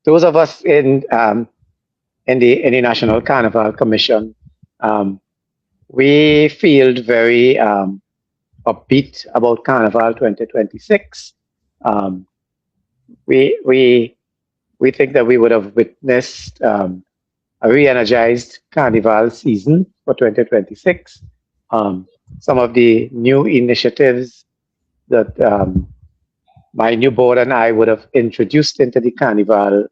those of us in the National Carnival Commission, um, we feel very upbeat about Carnival 2026. Um, we we we think that we would have witnessed a re-energized Carnival season for 2026. Um, some of the new initiatives that my new board and I would have introduced into the Carnival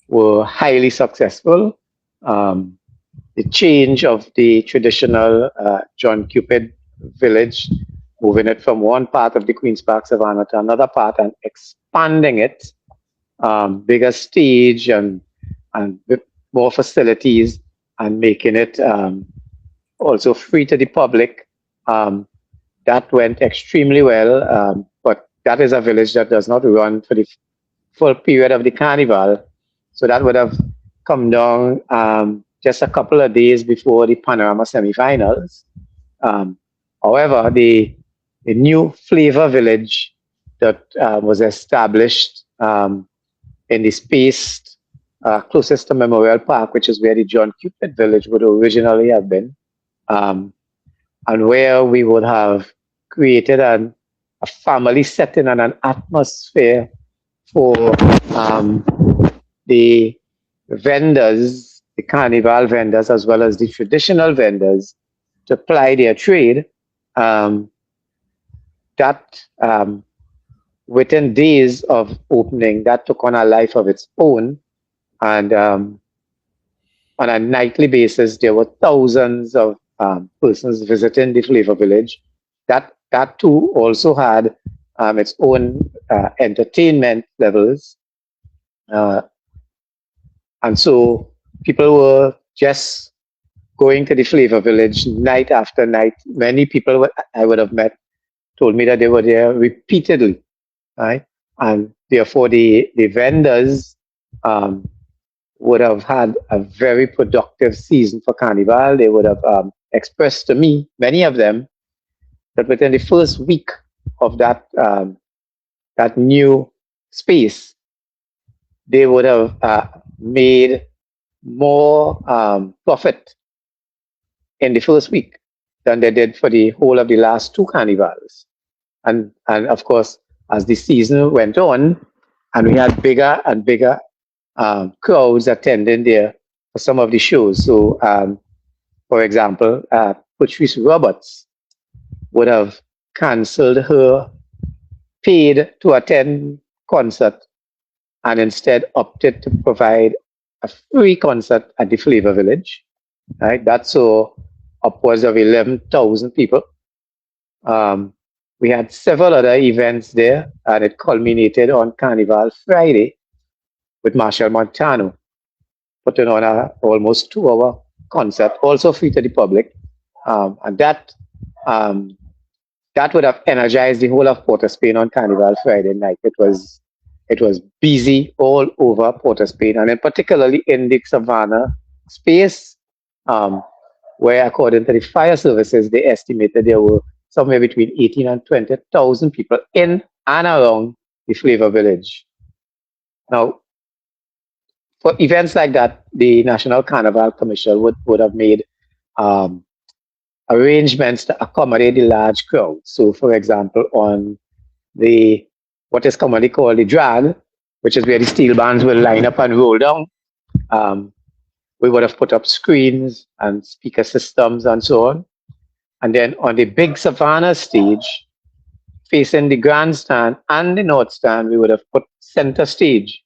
were highly successful. Um, the change of the traditional John Cupid village, moving it from one part of the Queen's Park Savannah to another part and expanding it, bigger stage and with more facilities and making it also free to the public. Um, that went extremely well, but that is a village that does not run for the full period of the carnival. So that would have come down just a couple of days before the Panorama semifinals. Um, However, the new Flava village that was established in the space closest to Memorial Park, which is where the John Cupid village would originally have been, um, and where we would have created a family setting and an atmosphere for um, the vendors, the carnival vendors, as well as the traditional vendors to ply their trade. Um, that within days of opening, that took on a life of its own. And on a nightly basis, there were thousands of persons visiting the Flavor Village. That too also had its own entertainment levels, uh, and so people were just going to the Flavor Village night after night. Many people I would have met told me that they were there repeatedly, right? And therefore, the vendors um, would have had a very productive season for Carnival. They would have expressed to me, many of them, that within the first week of that new space, they would have made more profit in the first week than they did for the whole of the last two carnivals. And of course, as the season went on, and we had bigger and bigger crowds attending there for some of the shows. So, for example, Patrice Roberts would have cancelled her paid to attend concert and instead opted to provide a free concert at the Flavor Village. Right, that saw upwards of 11,000 people. Um, we had several other events there, and it culminated on Carnival Friday with Marshall Montano putting on a almost 2 hour concert, also free to the public, and um, that would have energized the whole of Port of Spain on Carnival Friday night. It was busy all over Port of Spain, and in particularly in the Savannah space, um, where according to the fire services, they estimated there were somewhere between 18 and 20,000 people in and around the Flavor Village. Now, for events like that, the National Carnival Commission would have made um, arrangements to accommodate the large crowd. So, for example, on the what is commonly called the drag, which is where the steel bands will line up and roll down, um, we would have put up screens and speaker systems and so on. And then on the big Savannah stage, facing the grandstand and the north stand, we would have put center stage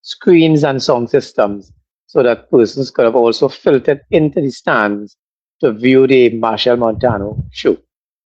screens and sound systems so that persons could have also filtered into the stands to view the Marshall Montano show.